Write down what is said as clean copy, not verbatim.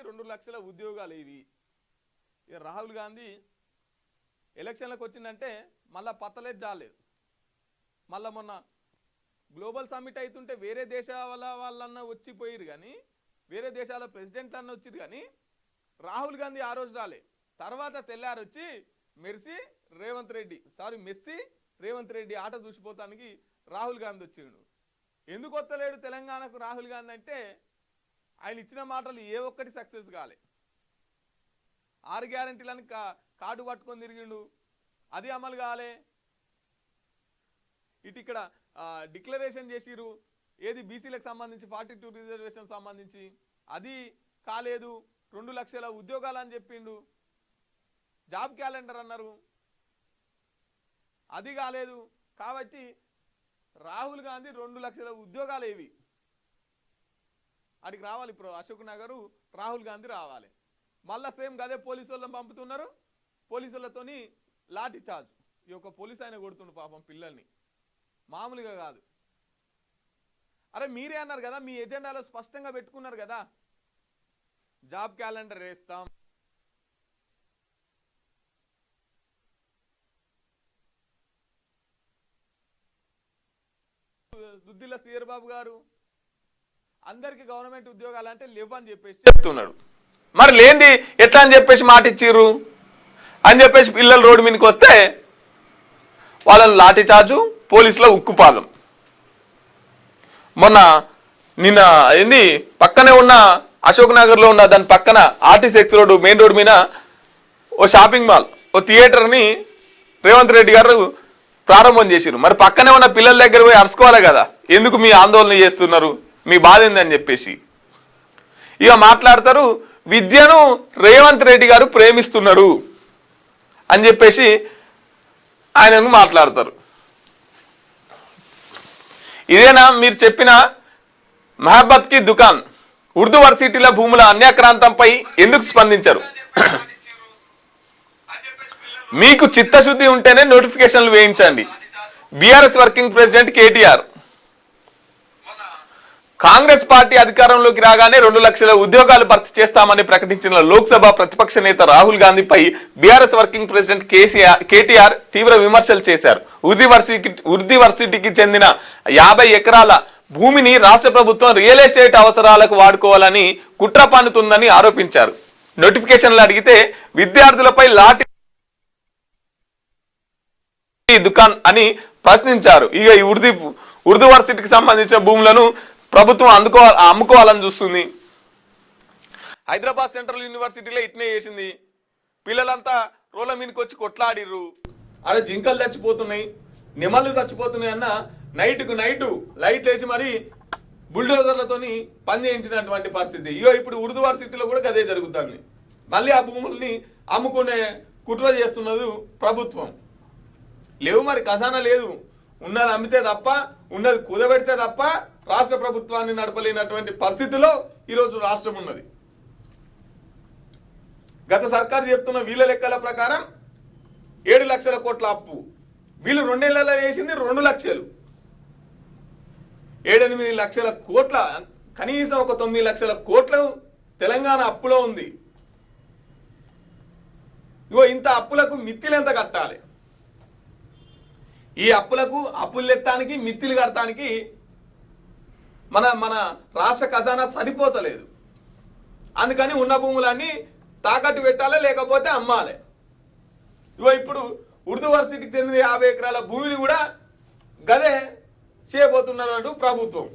2 లక్షల ఉద్యోగాలు ఇవి. ఇక రాహుల్ గాంధీ ఎలక్షన్లకు వచ్చిందంటే మళ్ళా పత్తలేదు జాలేదు. మళ్ళా మొన్న గ్లోబల్ సమ్మిట్ అవుతుంటే వేరే దేశాల వాళ్ళన్నా వచ్చిపోయారు కానీ, వేరే దేశాల ప్రెసిడెంట్లు అన్న వచ్చారు కానీ రాహుల్ గాంధీ ఆ రోజు రాలే. తర్వాత తెల్లారొచ్చి మెస్సీ రేవంత్ రెడ్డి ఆట చూసిపోతానికి రాహుల్ గాంధీ వచ్చిండు. ఎందుకు వస్తలేడు తెలంగాణకు రాహుల్ గాంధీ అంటే, ఆయన ఇచ్చిన మాటలు ఏ ఒక్కటి సక్సెస్ కాలే. 6 గ్యారెంటీలను కార్డు పట్టుకొని తిరిగిండు, అది అమలు కాలే. ఇటు ఇక్కడ డిక్లరేషన్ చేసిరు, ఏది బీసీలకు సంబంధించి 42 రిజర్వేషన్ సంబంధించి, అది కాలేదు. 2 లక్షల ఉద్యోగాలు అని చెప్పిండు. జాబ్ క్యాలెండర్ అన్నారు, అది కాలేదు. కాబట్టి రాహుల్ గాంధీ 2 లక్షల ఉద్యోగాలు ఏవి అడిగి రావాలి. ఇప్పుడు అశోక్ నగర్ రాహుల్ గాంధీ రావాలి. మళ్ళా సేమ్ గదే పోలీసు వాళ్ళని పంపుతున్నారు, పోలీసు వాళ్ళతోని లాఠీ చార్జ్. ఈ యొక్క పోలీసు ఆయన కొడుతుండు పాపం పిల్లల్ని, మామూలుగా కాదు. అరే మీరే అన్నారు కదా, మీ ఎజెండాలో స్పష్టంగా పెట్టుకున్నారు కదా, జాబ్ క్యాలెండర్ వేస్తాం, దుద్దిల్ల శ్రీధర్ బాబు గారు అందరికి గవర్నమెంట్ ఉద్యోగాలు అంటే లేవని చెప్పేసి చెప్తున్నాడు. మరి లేంది ఎట్లా అని చెప్పేసి మాట ఇచ్చిర్రు అని చెప్పేసి పిల్లలు రోడ్డు మీదకి వస్తే వాళ్ళని లాఠీ చార్జు, పోలీసుల ఉక్కుపాదం. నిన్న ఏంది పక్కనే ఉన్న అశోక్ నగర్లో ఉన్న దాని పక్కన RTC X road main road మీద ఓ షాపింగ్ మాల్, ఓ థియేటర్ని రేవంత్ రెడ్డి గారు ప్రారంభం చేసిరు. మరి పక్కనే ఉన్న పిల్లల దగ్గర పోయి అరుచుకోవాలి కదా, ఎందుకు మీ ఆందోళన చేస్తున్నారు, మీ బాధ ఏందని చెప్పేసి. ఇక మాట్లాడతారు, విద్యను రేవంత్ రెడ్డి గారు ప్రేమిస్తున్నారు అని చెప్పేసి ఆయనను మాట్లాడతారు. ఇదేనా మీరు చెప్పిన మహబ్బత్ కి దుకాన్? ఉర్దూ వర్సిటీల భూముల అన్యాక్రాంతంపై ఎందుకు స్పందించరు? మీకు చిత్తశుద్ధి ఉంటేనే నోటిఫికేషన్లు వేయించండి. BRS working president KTR. Congress party అధికారంలోకి రాగానే 2 లక్షల ఉద్యోగాలు భర్తీ చేస్తామని ప్రకటించిన లోక్సభ ప్రతిపక్ష నేత రాహుల్ గాంధీపై బీఆర్ఎస్ వర్కింగ్ ప్రెసిడెంట్ కేటీఆర్ తీవ్ర విమర్శలు చేశారు. ఉర్దూ వర్సిటీకి చెందిన 50 ఎకరాల భూమిని రాష్ట్ర ప్రభుత్వం రియల్ ఎస్టేట్ అవసరాలకు వాడుకోవాలని కుట్ర పన్నుతుందని ఆరోపించారు. నోటిఫికేషన్లు అడిగితే విద్యార్థులపై లాఠీ దుకాన్ అని ప్రశ్నించారు. ఇక ఈ ఉర్దూ వర్సిటీకి సంబంధించిన భూములను ప్రభుత్వం అమ్ముకోవాలని చూస్తుంది. హైదరాబాద్ సెంట్రల్ యూనివర్సిటీలో ఇట్నే చేసింది. పిల్లలంతా రోడ్ల మీదకి వచ్చి కొట్లాడిర్రు. అరే జింకలు చచ్చిపోతున్నాయి, నెమళ్ళు చచ్చిపోతున్నాయి అన్న నైట్కు నైటు లైట్ వేసి మరి బుల్డోజర్లతోని పని చేయించినటువంటి పరిస్థితి. ఇప్పుడు ఉర్దూ వర్సిటీలో కూడా అదే జరుగుతుంది. మళ్ళీ ఆ భూముల్ని అమ్ముకునే కుట్ర చేస్తున్నది ప్రభుత్వం. లేవు మరి, ఖజానా లేదు. ఉన్నది అమ్మితే తప్ప, ఉన్నది కుదబెడితే తప్ప రాష్ట్ర ప్రభుత్వాన్ని నడపలేనటువంటి పరిస్థితిలో ఈరోజు రాష్ట్రం ఉన్నది. గత సర్కారు చెప్తున్న వీళ్ళ లెక్కల ప్రకారం 7 లక్షల కోట్ల అప్పు, వీళ్ళు 2 నెలల్లో వేసింది 2 లక్షలు. 7-8 లక్షల కోట్ల, కనీసం ఒక 9 లక్షల కోట్లు తెలంగాణ అప్పులో ఉంది. ఇంత అప్పులకు మిత్తిలు ఎంత కట్టాలి? ఈ అప్పులు ఎత్తానికి మిత్తిలు కడటానికి మన రాష్ట్ర ఖజానా సరిపోతలేదు. అందుకని ఉన్న భూములన్నీ తాకట్టు పెట్టాలి, లేకపోతే అమ్మాలి. ఇప్పుడు ఉర్దూ వర్సిటీకి చెందిన 50 ఎకరాల భూమిని కూడా గదే చేయబోతున్నారు ప్రభుత్వం.